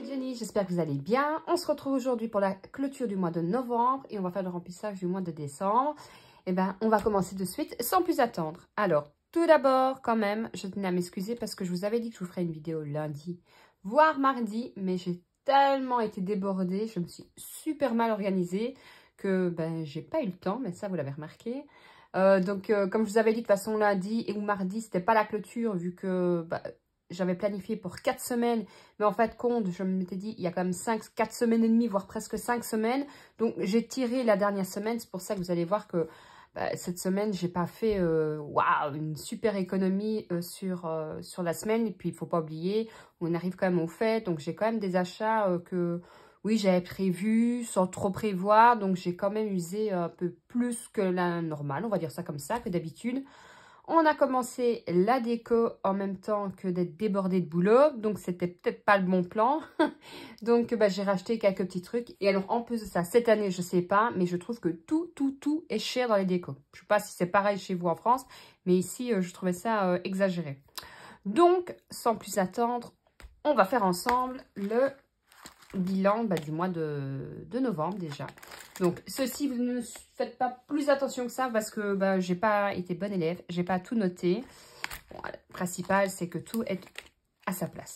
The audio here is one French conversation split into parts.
Jenny, j'espère que vous allez bien. On se retrouve aujourd'hui pour la clôture du mois de novembre et on va faire le remplissage du mois de décembre. Eh bien, on va commencer de suite sans plus attendre. Alors, tout d'abord, quand même, je tenais à m'excuser parce que je vous avais dit que je vous ferais une vidéo lundi, voire mardi, mais j'ai tellement été débordée, je me suis super mal organisée que j'ai pas eu le temps, mais ça, vous l'avez remarqué. Comme je vous avais dit, de toute façon, lundi ou mardi, c'était pas la clôture vu que... j'avais planifié pour 4 semaines, mais en fait, compte, je m'étais dit, il y a quand même 4 semaines et demie, voire presque 5 semaines. Donc, j'ai tiré la dernière semaine. C'est pour ça que vous allez voir que cette semaine, j'ai pas fait waouh, une super économie sur la semaine. Et puis, il faut pas oublier, on arrive quand même aux fêtes. Donc, j'ai quand même des achats que, oui, j'avais prévu sans trop prévoir. Donc, j'ai quand même usé un peu plus que la normale, on va dire ça comme ça, que d'habitude. On a commencé la déco en même temps que d'être débordé de boulot. Donc, c'était peut-être pas le bon plan. Donc, j'ai racheté quelques petits trucs. Et alors, en plus de ça, cette année, je sais pas, mais je trouve que tout est cher dans les décos. Je sais pas si c'est pareil chez vous en France, mais ici, je trouvais ça exagéré. Donc, sans plus attendre, on va faire ensemble le bilan du mois de novembre déjà. Donc, ceci, vous ne faites pas plus attention que ça parce que j'ai pas été bonne élève. J'ai pas tout noté. Bon, le principal, c'est que tout est à sa place.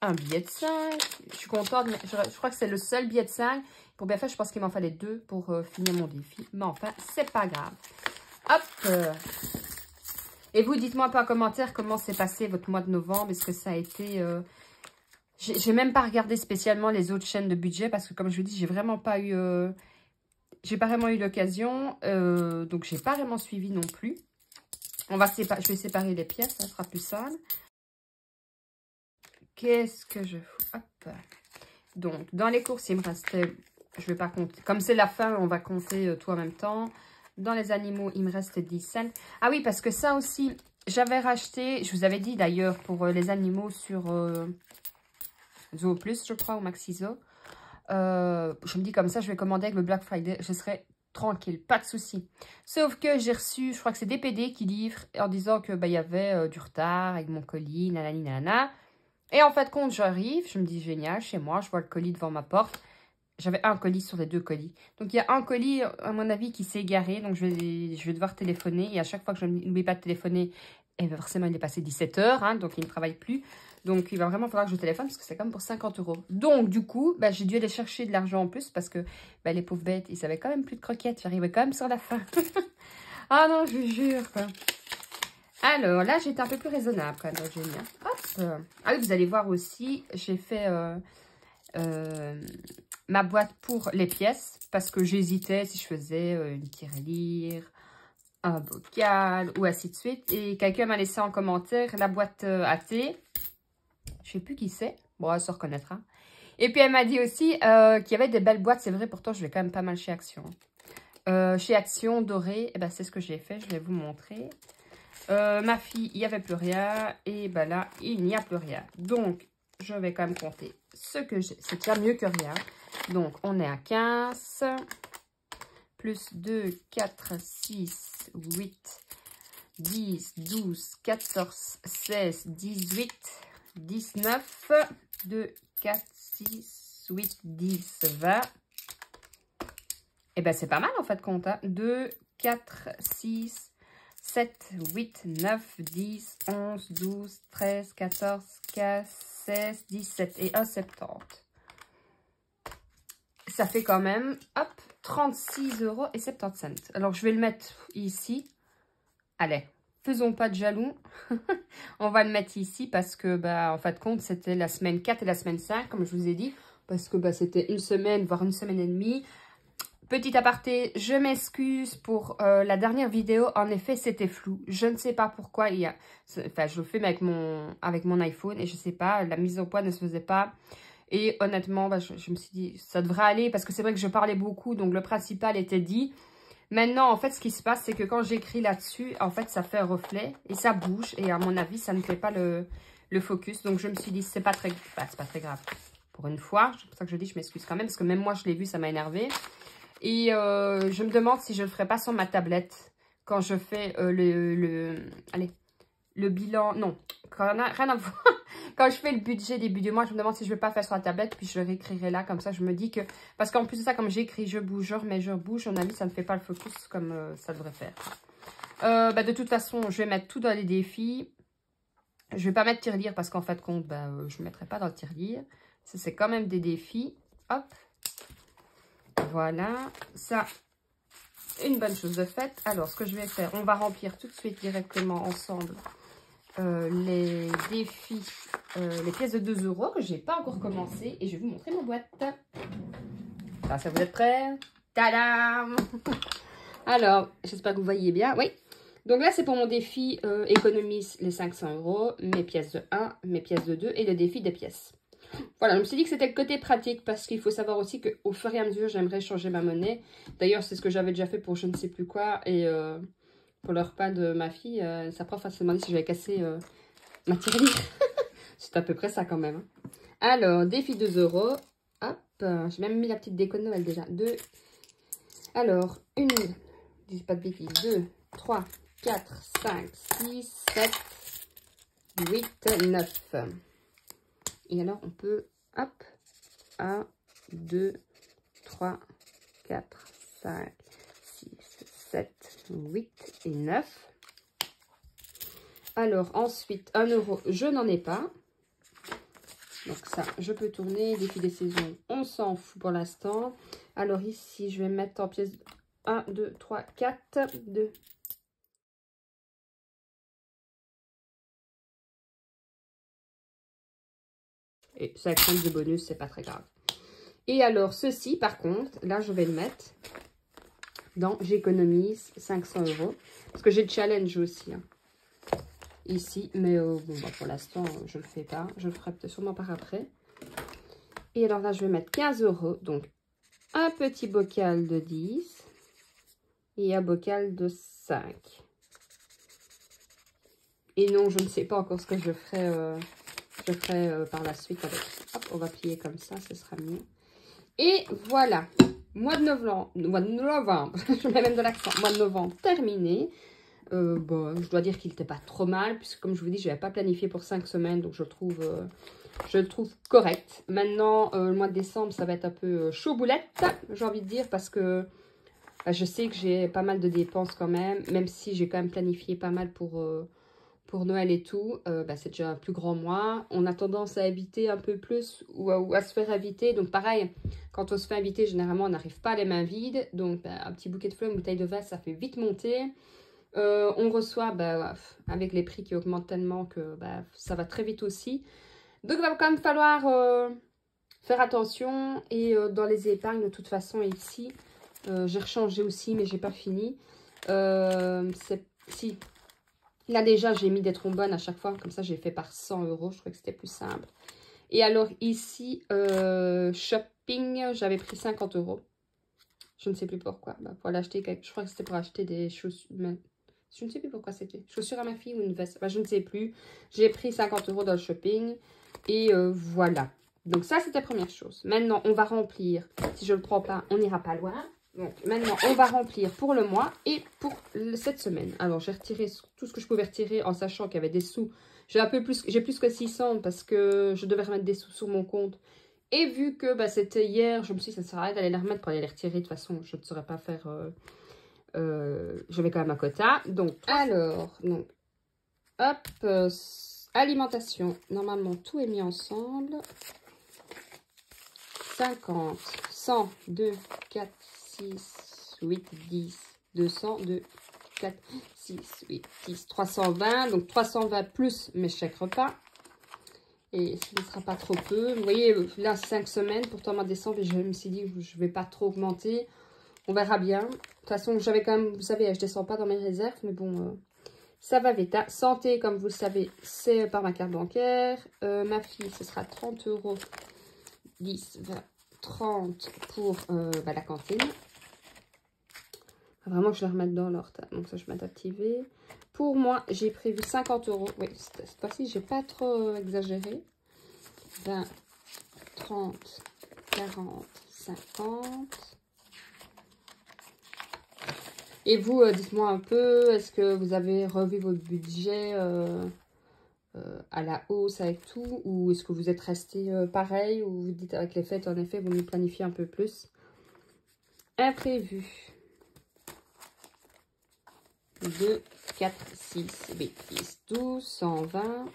Un billet de 5. Je suis contente. Je crois que c'est le seul billet de 5. Pour bien faire, je pense qu'il m'en fallait 2 pour finir mon défi. Mais enfin, c'est pas grave. Hop. Et vous, dites-moi un peu en commentaire comment s'est passé votre mois de novembre. Est-ce que ça a été... J'ai même pas regardé spécialement les autres chaînes de budget parce que comme je vous dis, j'ai vraiment pas eu... j'ai pas vraiment eu l'occasion. Donc, j'ai pas vraiment suivi non plus. Je vais séparer les pièces, ça sera plus simple. Qu'est-ce que je fous? Hop. Donc, dans les courses, il me restait... Je vais pas compter. Comme c'est la fin, on va compter tout en même temps. Dans les animaux, il me reste 10 cents. Ah oui, parce que ça aussi, j'avais racheté... Je vous avais dit d'ailleurs pour les animaux sur... Zoo Plus, je crois, ou Maxi Zoo. Je me dis comme ça, je vais commander avec le Black Friday. Je serai tranquille, pas de souci. Sauf que j'ai reçu, je crois que c'est DPD qui livre en disant que il y avait du retard avec mon colis, nanani nanana. Et en fait, quand j'arrive, je me dis génial, chez moi, je vois le colis devant ma porte. J'avais un colis sur les 2 colis. Donc, il y a un colis, à mon avis, qui s'est égaré. Donc, je vais devoir téléphoner. Et à chaque fois que je n'oublie pas de téléphoner, et forcément, il est passé 17 h. Hein, donc, il ne travaille plus. Donc, il va vraiment falloir que je téléphone parce que c'est quand même pour 50 €. Donc, du coup, j'ai dû aller chercher de l'argent en plus parce que les pauvres bêtes, ils avaient quand même plus de croquettes. J'arrivais quand même sur la fin. Ah non, je vous jure, quoi. Alors, là, j'étais un peu plus raisonnable quand même, Génial. Hop. Ah oui, vous allez voir aussi, j'ai fait ma boîte pour les pièces parce que j'hésitais si je faisais une tirelire, un bocal ou ainsi de suite. Et quelqu'un m'a laissé en commentaire la boîte à thé. Je sais plus qui c'est. Bon, elle se reconnaîtra. Et puis, elle m'a dit aussi qu'il y avait des belles boîtes. C'est vrai, pourtant, je vais quand même pas mal chez Action. Chez Action, doré, c'est ce que j'ai fait. Je vais vous montrer. Ma fille, il n'y avait plus rien. Et là, il n'y a plus rien. Donc, je vais quand même compter ce que j'ai. C'est déjà mieux que rien. Donc, on est à 15. Plus 2, 4, 6, 8, 10, 12, 14, 16, 18... 19, 2, 4, 6, 8, 10, 20. Et c'est pas mal en fait compte. Hein. 2, 4, 6, 7, 8, 9, 10, 11, 12, 13, 14, 15, 16, 17 et 1,70 €. Ça fait quand même, hop, 36,70 €. Alors, je vais le mettre ici. Allez. Faisons pas de jaloux. On va le mettre ici parce que, en fin de compte, c'était la semaine 4 et la semaine 5, comme je vous ai dit. Parce que c'était une semaine, voire une semaine et demie. Petit aparté, je m'excuse pour la dernière vidéo. En effet, c'était flou. Je ne sais pas pourquoi. Je le fais avec mon iPhone et je sais pas, la mise au point ne se faisait pas. Et honnêtement, je me suis dit, ça devrait aller parce que c'est vrai que je parlais beaucoup. Donc, le principal était dit. Maintenant, en fait, ce qui se passe, c'est que quand j'écris là-dessus, en fait, ça fait un reflet et ça bouge. Et à mon avis, ça ne fait pas le focus. Donc, je me suis dit, c'est pas très grave. Pour une fois, c'est pour ça que je dis, je m'excuse quand même. Parce que même moi, je l'ai vu, ça m'a énervé. Et je me demande si je ne le ferai pas sur ma tablette. Quand je fais le bilan... Non, rien à voir. quand je fais le budget début du mois, je me demande si je ne vais pas faire sur la tablette, puis je le réécrirai là, comme ça je me dis que... Parce qu'en plus de ça, comme j'écris, je bouge, je remets, je bouge, à mon avis, ça ne fait pas le focus comme ça devrait faire. De toute façon, je vais mettre tout dans les défis. Je ne vais pas mettre tirelire parce qu'en fait, compte, je ne mettrai pas dans le tirelire. Ça, c'est quand même des défis. Hop. Voilà. Ça, une bonne chose de faite. Alors, ce que je vais faire, on va remplir tout de suite directement ensemble les défis, les pièces de 2 € que je n'ai pas encore commencé. Et je vais vous montrer ma boîte. Ça vous êtes prêts? Tadam! Alors, j'espère que vous voyez bien. Oui. Donc là, c'est pour mon défi économise les 500 €, mes pièces de 1, mes pièces de 2 et le défi des pièces. Voilà, je me suis dit que c'était le côté pratique parce qu'il faut savoir aussi qu'au fur et à mesure, j'aimerais changer ma monnaie. D'ailleurs, c'est ce que j'avais déjà fait pour je ne sais plus quoi. Et pour le repas de ma fille, sa prof s'est demandé si j'avais cassé ma tirelire. C'est à peu près ça quand même. Hein. Alors, défi 2 €. Hop, j'ai même mis la petite déco de Noël déjà. 2. Alors, une, je dis pas de bêtises, 2, 3, 4, 5, 6, 7, 8, 9. Et alors, on peut, hop, 1, 2, 3, 4, 5, 6, 7, 8 et 9. Alors, ensuite, 1 €, je n'en ai pas. Donc ça, je peux tourner. Défi des saisons, on s'en fout pour l'instant. Alors ici, je vais mettre en pièces 1, 2, 3, 4, 2. Et 50 de bonus, c'est pas très grave. Et alors, ceci, par contre, là, je vais le mettre dans j'économise 500 €. Parce que j'ai le challenge aussi. Hein, ici, mais pour l'instant, je le fais pas. Je le ferai peut-être sûrement par après. Et alors là, je vais mettre 15 €. Donc, un petit bocal de 10 et un bocal de 5. Et non, je ne sais pas encore ce que je ferai par la suite avec. Hop, on va plier comme ça, ce sera mieux. Et voilà, mois de novembre, je mets même de l'accent, mois de novembre terminé. Je dois dire qu'il n'était pas trop mal, puisque comme je vous dis, je n'avais pas planifié pour 5 semaines, donc je le trouve correct. Maintenant, le mois de décembre, ça va être un peu chaud boulette, j'ai envie de dire, parce que je sais que j'ai pas mal de dépenses quand même si j'ai quand même planifié pas mal pour Noël et tout. C'est déjà un plus grand mois. On a tendance à éviter un peu plus ou à se faire inviter. Donc pareil, quand on se fait inviter, généralement, on n'arrive pas les mains vides. Donc un petit bouquet de fleurs, une bouteille de vin, ça fait vite monter. On reçoit, avec les prix qui augmentent tellement que ça va très vite aussi. Donc il va quand même falloir faire attention. Et dans les épargnes, de toute façon, ici, j'ai rechangé aussi, mais j'ai pas fini. Si. Là déjà, j'ai mis des trombones à chaque fois. Comme ça, j'ai fait par 100 €. Je trouvais que c'était plus simple. Et alors ici, shopping, j'avais pris 50 €. Je ne sais plus pourquoi. Pour l'acheter, je crois que c'était pour acheter des chaussures. Je ne sais plus pourquoi c'était. Chaussures à ma fille ou une veste. Je ne sais plus. J'ai pris 50 € dans le shopping. Et voilà. Donc ça, c'était la première chose. Maintenant, on va remplir. Si je ne le prends pas, on n'ira pas loin. Donc maintenant, on va remplir pour le mois et pour cette semaine. Alors, j'ai retiré tout ce que je pouvais retirer en sachant qu'il y avait des sous. J'ai plus que 600 parce que je devais remettre des sous sur mon compte. Et vu que c'était hier, je me suis dit, ça sert à rien d'aller les remettre pour aller les retirer. De toute façon, je ne saurais pas faire... j'avais quand même un quota. Donc, alors, donc, hop, alimentation. Normalement, tout est mis ensemble. 50, 100, 2, 4, 6, 8, 10, 200, 2, 4, 6, 8, 10, 320. Donc 320 plus mes chèques repas. Et ce ne sera pas trop peu. Vous voyez, là, 5 semaines. Pourtant, en décembre, je me suis dit, je ne vais pas trop augmenter. On verra bien. De toute façon, j'avais quand même, vous savez, je ne descends pas dans mes réserves. Mais bon, ça va vite. Santé, comme vous le savez, c'est par ma carte bancaire. Ma fille, ce sera 30 €. 10, 20, 30 pour la cantine. Vraiment que je la remette dans l'ordre. Donc ça, je vais activer. Pour moi, j'ai prévu 50 €. Oui, cette fois-ci, j'ai pas trop exagéré. 20, 30, 40, 50. Et vous, dites-moi un peu, est-ce que vous avez revu votre budget à la hausse avec tout? Ou est-ce que vous êtes resté pareil? Ou vous dites avec les fêtes, en effet, vous nous planifiez un peu plus? Imprévu. 2, 4, 6, 8, 10, 12, 120.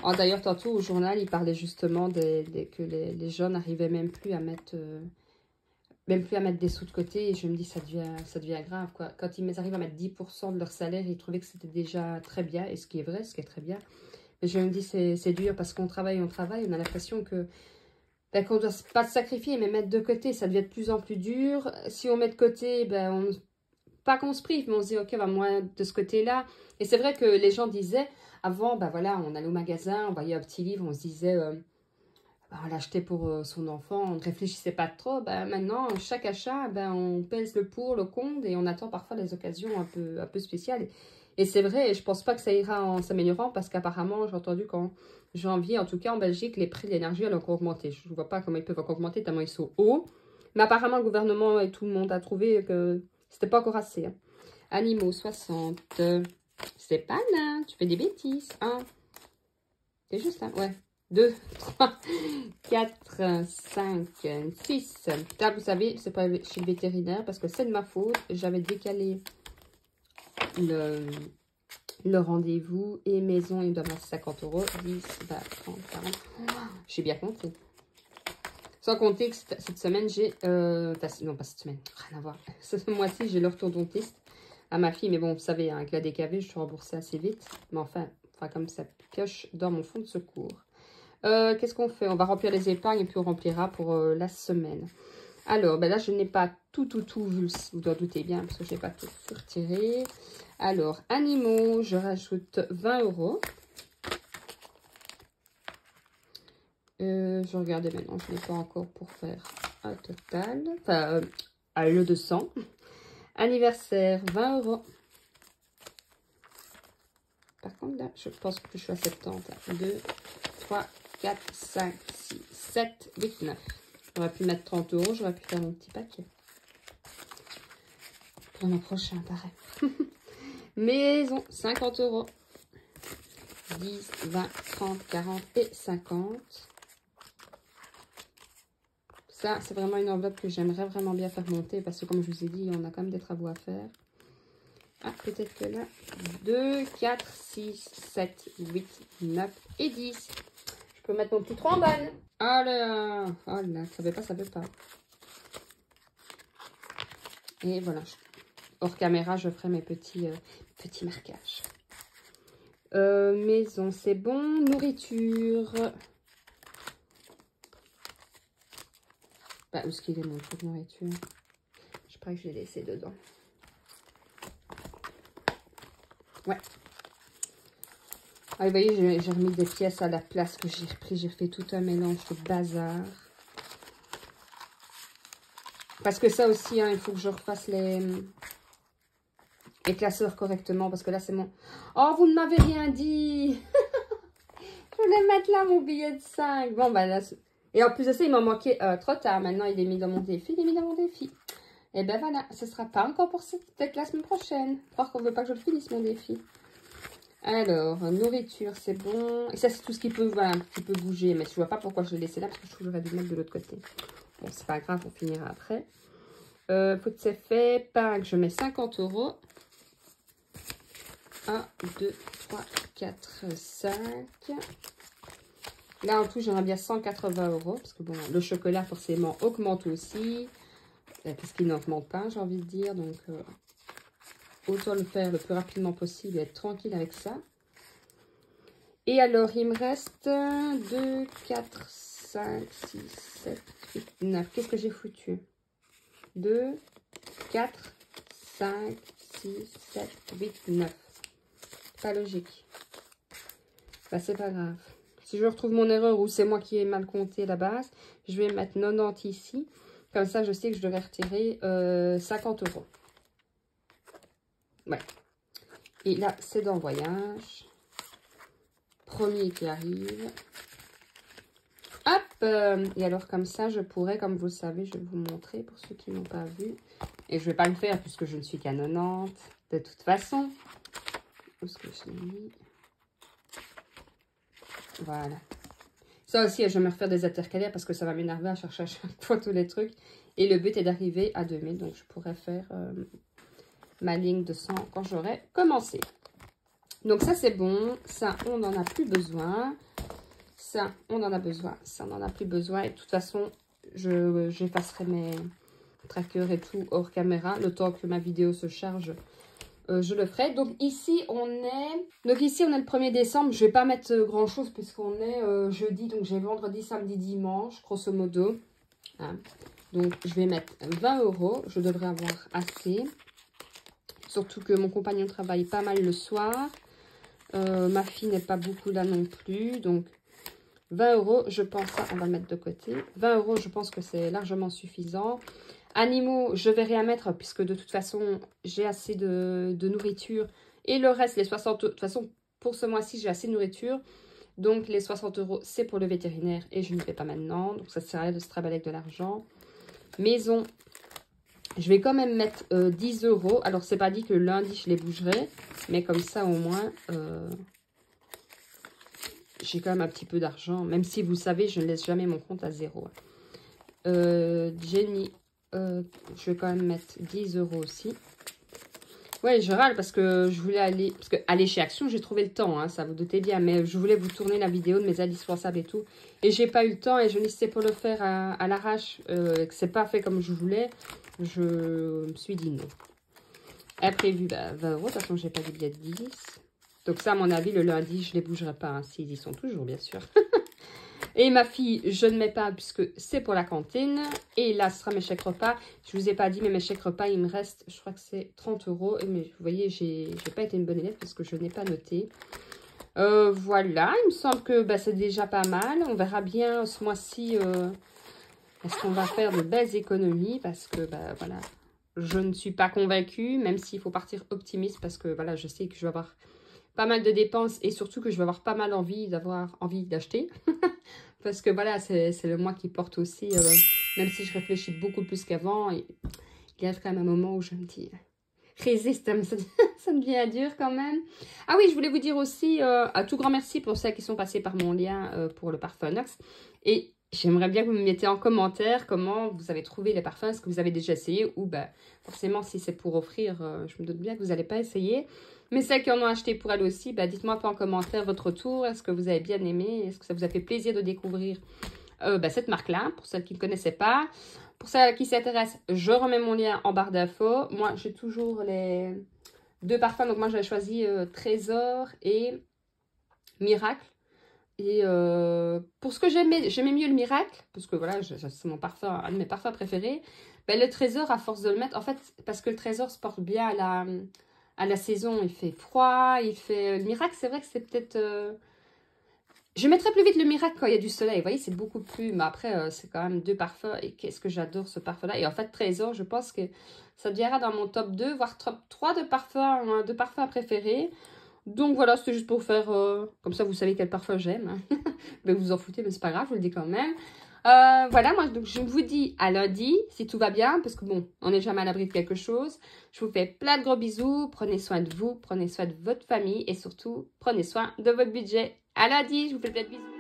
Oh, d'ailleurs, tantôt au journal, il parlait justement que les jeunes n'arrivaient même plus à mettre... des sous de côté, et je me dis, ça devient grave, quoi. Quand ils arrivent à mettre 10% de leur salaire, ils trouvaient que c'était déjà très bien, et ce qui est vrai, ce qui est très bien. Mais je me dis, c'est dur, parce qu'on travaille, on a l'impression que ben, qu'on ne doit pas se sacrifier, mais mettre de côté, ça devient de plus en plus dur. Si on met de côté, ben, pas qu'on se prive, mais on se dit, ok, va moins de ce côté-là. Et c'est vrai que les gens disaient, avant, ben voilà, on allait au magasin, on voyait un petit livre, on se disait... on l'achetait pour son enfant, on ne réfléchissait pas trop. Ben, maintenant, chaque achat, ben, on pèse le pour, le contre et on attend parfois des occasions un peu spéciales. Et c'est vrai, et je ne pense pas que ça ira en s'améliorant parce qu'apparemment, j'ai entendu qu'en janvier, en tout cas en Belgique, les prix de l'énergie ont encore augmenté. Je ne vois pas comment ils peuvent encore augmenter tellement ils sont hauts. Mais apparemment, le gouvernement et tout le monde a trouvé que c'était pas encore assez. Hein. Animaux, 60. C'est pas là, tu fais des bêtises. Hein. C'est juste là, ouais. 2, 3, 4, 5, 6. Là, vous savez, c'est pas chez le vétérinaire parce que c'est de ma faute. J'avais décalé le rendez-vous et maison, il doit me rester 50 €. 10, 20, 30, 40. J'ai bien compté. Sans compter que cette semaine, j'ai... non, pas cette semaine, rien à voir. Ce mois-ci, j'ai l'orthodontiste à ma fille. Mais bon, vous savez, hein, avec la DKV, je suis remboursée assez vite. Mais enfin comme ça pioche dans mon fonds de secours. Qu'est-ce qu'on fait? On va remplir les épargnes et puis on remplira pour la semaine. Alors, ben là, je n'ai pas tout, vous vous en doutez bien, parce que je n'ai pas tout retiré. Alors, animaux, je rajoute 20 €. Je regardais maintenant, je n'ai pas encore pour faire un total. Enfin, le 200. Anniversaire, 20 €. Par contre, là, je pense que je suis à 70. 2, 3, 4, 5, 6, 7, 8, 9. J'aurais pu mettre 30 €, j'aurais pu faire mon petit paquet. Pour le mois prochain, pareil. Maison, 50 €. 10, 20, 30, 40 et 50. Ça, c'est vraiment une enveloppe que j'aimerais vraiment bien faire monter parce que comme je vous ai dit, on a quand même des travaux à faire. Ah, peut-être que là, 2, 4, 6, 7, 8, 9 et 10. Je peux mettre mon petit trombone. Oh là, ça veut pas. Et voilà, hors caméra, je ferai mes petits marquages. Maison, c'est bon. Nourriture. Bah, où est-ce qu'il est mon truc de nourriture? Je crois que je l'ai laissé dedans. Ouais. Ah, vous voyez, j'ai remis des pièces à la place que j'ai repris. J'ai fait tout un mélange de bazar. Parce que ça aussi, hein, il faut que je refasse les classeurs correctement. Parce que là, c'est mon... Oh, vous ne m'avez rien dit. Je voulais mettre là mon billet de 5. Bon, bah là... Et en plus de ça, il m'en manquait trop tard. Maintenant, il est mis dans mon défi. Et ben voilà, ce ne sera pas encore pour cette la semaine prochaine. Croire qu'on ne veut pas que je le finisse, mon défi. Alors, nourriture, c'est bon. Et ça, c'est tout ce qui peut, voilà, un petit peu bouger. Mais je ne vois pas pourquoi je l'ai laissé là, parce que je trouve que j'aurais dû le mettre de l'autre côté. Bon, c'est pas grave, on finira après. Faut que c'est fait. Pack, je mets 50 €. 1, 2, 3, 4, 5. Là, en tout, j'aimerais bien 180 €. Parce que bon, le chocolat, forcément, augmente aussi. Parce qu'il n'augmente pas, j'ai envie de dire. Donc, autant le faire le plus rapidement possible et être tranquille avec ça. Et alors, il me reste 2, 4, 5, 6, 7, 8, 9. Qu'est-ce que j'ai foutu? 2, 4, 5, 6, 7, 8, 9. Pas logique. Bah, c'est pas grave. Si je retrouve mon erreur ou c'est moi qui ai mal compté à la base, je vais mettre 90 ici. Comme ça, je sais que je devrais retirer 50 €. Ouais. Et là, c'est dans voyage. Premier qui arrive. Hop! Et alors, comme ça, je pourrais, comme vous le savez, je vais vous montrer pour ceux qui n'ont pas vu. Et je ne vais pas le faire puisque je ne suis qu'à 90. De toute façon. Où est-ce que je l'ai mis? Voilà. Ça aussi, je vais me refaire des intercalaires parce que ça va m'énerver à chercher à chaque fois tous les trucs. Et le but est d'arriver à 2000. Donc, je pourrais faire ma ligne de 100 quand j'aurai commencé. Donc, ça, c'est bon. Ça, on n'en a plus besoin. Ça, on en a besoin. Ça, on n'en a plus besoin. Et de toute façon, j'effacerai mes trackers et tout hors caméra. Le temps que ma vidéo se charge, je le ferai. Donc ici, on est le 1er décembre. Je vais pas mettre grand chose puisqu'on est jeudi. Donc j'ai vendredi, samedi, dimanche, grosso modo. Hein. Donc je vais mettre 20 €. Je devrais avoir assez. Surtout que mon compagnon travaille pas mal le soir. Ma fille n'est pas beaucoup là non plus. Donc 20 €, je pense, ça, on va le mettre de côté. 20 €, je pense que c'est largement suffisant. Animaux, je vais rien mettre puisque de toute façon, j'ai assez de nourriture. Et le reste, les 60 €, de toute façon, pour ce mois-ci, j'ai assez de nourriture. Donc, les 60 €, c'est pour le vétérinaire et je ne fais pas maintenant. Donc, ça sert à rien de se travailler avec de l'argent. Maison, je vais quand même mettre 10 €. Alors, c'est pas dit que le lundi, je les bougerai. Mais comme ça, au moins, j'ai quand même un petit peu d'argent. Même si, vous savez, je ne laisse jamais mon compte à 0. Jenny, je vais quand même mettre 10 € aussi. Ouais, je râle parce que je voulais aller... Parce que aller chez Action, j'ai trouvé le temps, hein, ça vous doutez bien. Mais je voulais vous tourner la vidéo de mes indispensables et tout. Et j'ai pas eu le temps et je n'hésitais pas à le faire à l'arrache. Que c'est pas fait comme je voulais. Je me suis dit non. Imprévu, 20 €. De toute façon, j'ai pas de billet de 10. Donc ça, à mon avis, le lundi, je les bougerai pas. Hein, s'ils y sont toujours, bien sûr. Et ma fille, je ne mets pas puisque c'est pour la cantine. Et là, ce sera mes chèques repas. Je ne vous ai pas dit, mais mes chèques repas, il me reste, je crois que c'est 30 €. Mais vous voyez, j'ai pas été une bonne élève parce que je n'ai pas noté. Voilà, il me semble que c'est déjà pas mal. On verra bien ce mois-ci. Est-ce qu'on va faire de belles économies? Parce que, voilà, je ne suis pas convaincue. Même s'il faut partir optimiste parce que, voilà, je sais que je vais avoir pas mal de dépenses et surtout que je vais avoir pas mal envie d'acheter. Parce que voilà, c'est le mois qui porte aussi, même si je réfléchis beaucoup plus qu'avant, il y a quand même un moment où je me dis, résiste, ça devient dur quand même. Ah oui, je voulais vous dire aussi un tout grand merci pour ceux qui sont passés par mon lien pour le parfum Nox. Et j'aimerais bien que vous me mettiez en commentaire comment vous avez trouvé les parfums, est-ce que vous avez déjà essayé ou forcément si c'est pour offrir, je me doute bien que vous n'allez pas essayer. Mais celles qui en ont acheté pour elles aussi, dites-moi en commentaire votre retour. Est-ce que vous avez bien aimé? Est-ce que ça vous a fait plaisir de découvrir cette marque-là? Pour celles qui ne connaissaient pas. Pour celles qui s'intéressent, je remets mon lien en barre d'infos. Moi, j'ai toujours les 2 parfums. Donc, moi, j'avais choisi Trésor et Miracle. Et pour ce que j'aimais mieux le Miracle. Parce que voilà, c'est mon parfum, un de mes parfums préférés. Le Trésor, à force de le mettre, en fait, parce que le Trésor se porte bien à la saison, il fait froid, il fait... Le Miracle, c'est vrai que c'est peut-être... Je mettrais plus vite le Miracle quand il y a du soleil. Vous voyez, c'est beaucoup plus... Mais après, c'est quand même 2 parfums. Et qu'est-ce que j'adore ce parfum-là. Et en fait, Trésor, je pense que ça deviendra dans mon top 2, voire top 3 de parfums préférés. Donc voilà, c'était juste pour faire... comme ça, vous savez quel parfum j'aime. Hein. Mais vous vous en foutez, mais c'est pas grave, je vous le dis quand même. Voilà, moi, donc, je vous dis à lundi, si tout va bien, parce que bon, on n'est jamais à l'abri de quelque chose. Je vous fais plein de gros bisous, prenez soin de vous, prenez soin de votre famille et surtout, prenez soin de votre budget. À lundi, je vous fais plein de bisous.